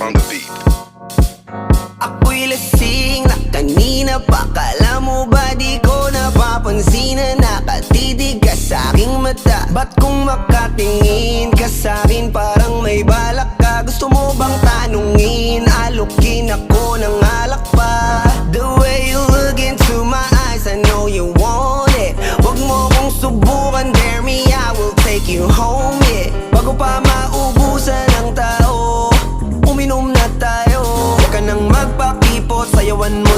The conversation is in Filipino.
on the beat. Ako'y lasing na kanina pa. Kala mo ba di ko napapansin na nakatitig ka sa'king mata? Ba't kung makatingin ka sa'kin parang may balak ka? Gusto mo bang tanungin? Alukin ako ng alak pa. The way you look into my eyes, I know you want it. Wag mo kong subukan, dare me, I will take you home, yeah. Bago pa maubusan ng tao, uminom na tayo. Huwag ka nang magpakipot, sayawan mo